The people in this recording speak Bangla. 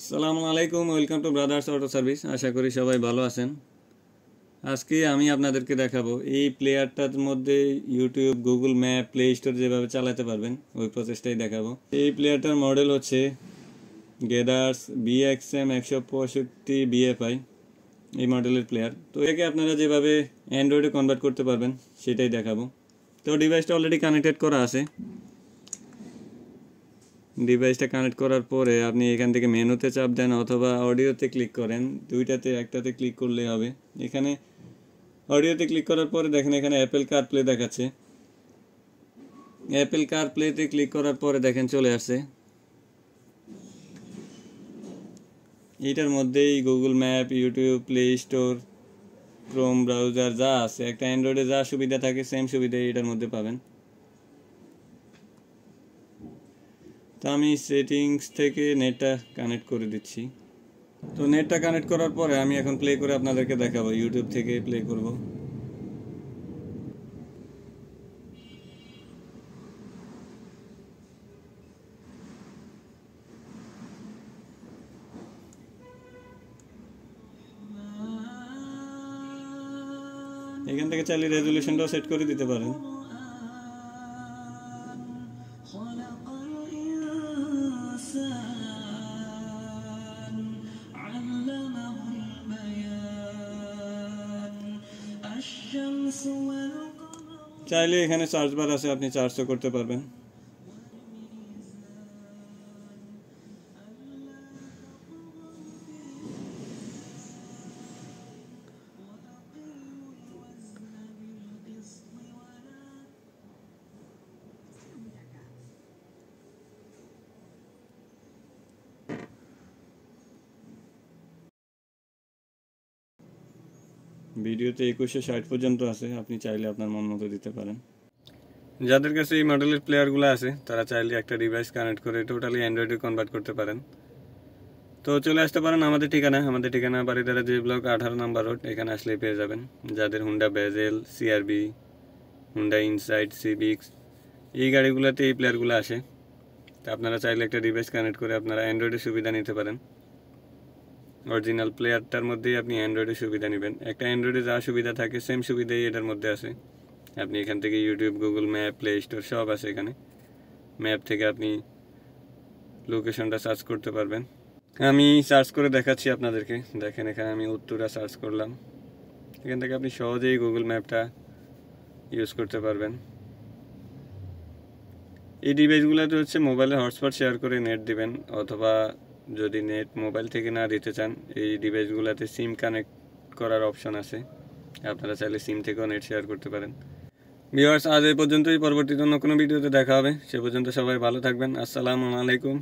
আসসালামু আলাইকুম, welcome to brothers auto service. আশা করি সবাই ভালো আছেন। আজকে আমি আপনাদেরকে দেখাবো এই প্লেয়ারটার মধ্যে YouTube, Google map, play store যেভাবে চালাতে পারবেন ওই প্রসেসটাই দেখাবো। এই প্লেয়ারটার মডেল হচ্ছে গেদার্স BXM 165 BFI, এই মডেলের প্লেয়ার। তো একে আপনারা যেভাবে অ্যান্ড্রয়েডে কনভার্ট করতে পারবেন সেটাই দেখাবো। তো ডিভাইসটা অলরেডি কানেক্টেড করা আছে। ডিভাইসটা কানেক্ট করার পরে আপনি এখান থেকে মেনুতে চাপ দেন অথবা অডিওতে ক্লিক করেন, দুইটাতে একটাতে ক্লিক করলেই হবে। এখানে অডিওতে ক্লিক করার পরে দেখেন এখানে অ্যাপেল কারপ্লে দেখাচ্ছে। অ্যাপেল কারপ্লেতে ক্লিক করার পরে দেখেন চলে আসছে। এটার মধ্যেই Google map, YouTube, play store, Chrome browser যা আছে, একটা অ্যান্ড্রয়েডে যা সুবিধা থাকে সেম সুবিধা এটার মধ্যে পাবেন। তো আমি সেটিংস থেকে নেটটা কানেক্ট করে দিচ্ছি। তো নেটটা কানেক্ট করার পরে আমি এখন প্লে করে আপনাদেরকে দেখাবো। ইউটিউব থেকে প্লে করব। এখান থেকে চাইলে রেজুলেশনটাও সেট করে দিতে পারেন। চাইলে এখানে সার্চ বার আছে, আপনি সার্চও করতে পারবেন। ভিডিওতে 2160 পর্যন্ত আছে, আপনি চাইলে আপনার মন মতো দিতে পারেন। যাদের কাছে এই মডেলের প্লেয়ারগুলো আছে তারা চাইলে একটা ডিভাইস কানেক্ট করে টোটালি অ্যান্ড্রয়েডে কনভার্ট করতে পারেন। তো চলে আসতে পারেন আমাদের ঠিকানা বারিধারা জে ব্লক 18 নম্বর রোড। এখানে আসলেই পেয়ে যাবেন। যাদের হুন্ডা বেজেল, CRV, হুন্ডা ইনসাইট, সিভিক্স এই গাড়িগুলোতে এই প্লেয়ারগুলো আসে। তো আপনারা চাইলে একটা ডিভাইস কানেক্ট করে আপনারা অ্যান্ড্রয়েডের সুবিধা নিতে পারেন। অরিজিনাল প্লেয়ারটার মধ্যেই আপনি অ্যান্ড্রয়েডের সুবিধা নেবেন। একটা অ্যান্ড্রয়েডে যা সুবিধা থাকে সেম সুবিধাই এটার মধ্যে আছে। আপনি এখান থেকে YouTube, Google map, play store সব আছে এখানে। ম্যাপ থেকে আপনি লোকেশনটা সার্চ করতে পারবেন। আমি সার্চ করে দেখাচ্ছি আপনাদেরকে। দেখেন এখানে আমি উত্তরা সার্চ করলাম। এখান থেকে আপনি সহজেই গুগল ম্যাপটা ইউজ করতে পারবেন। এই ডিভাইসগুলোতে হচ্ছে মোবাইলে হটস্পট শেয়ার করে নেট দিবেন, অথবা যদি নেট মোবাইল থেকে না দিতে চান এই ডিভাইসগুলোতে সিম কানেক্ট করার অপশন আছে। আপনারা চাইলে সিম থেকেও নেট শেয়ার করতে পারেন। ভিউয়ার্স, আজ এই পর্যন্তই। পরবর্তীতে অন্য কোনো ভিডিওতে দেখা হবে। সে পর্যন্ত সবাই ভালো থাকবেন। আসসালামু আলাইকুম।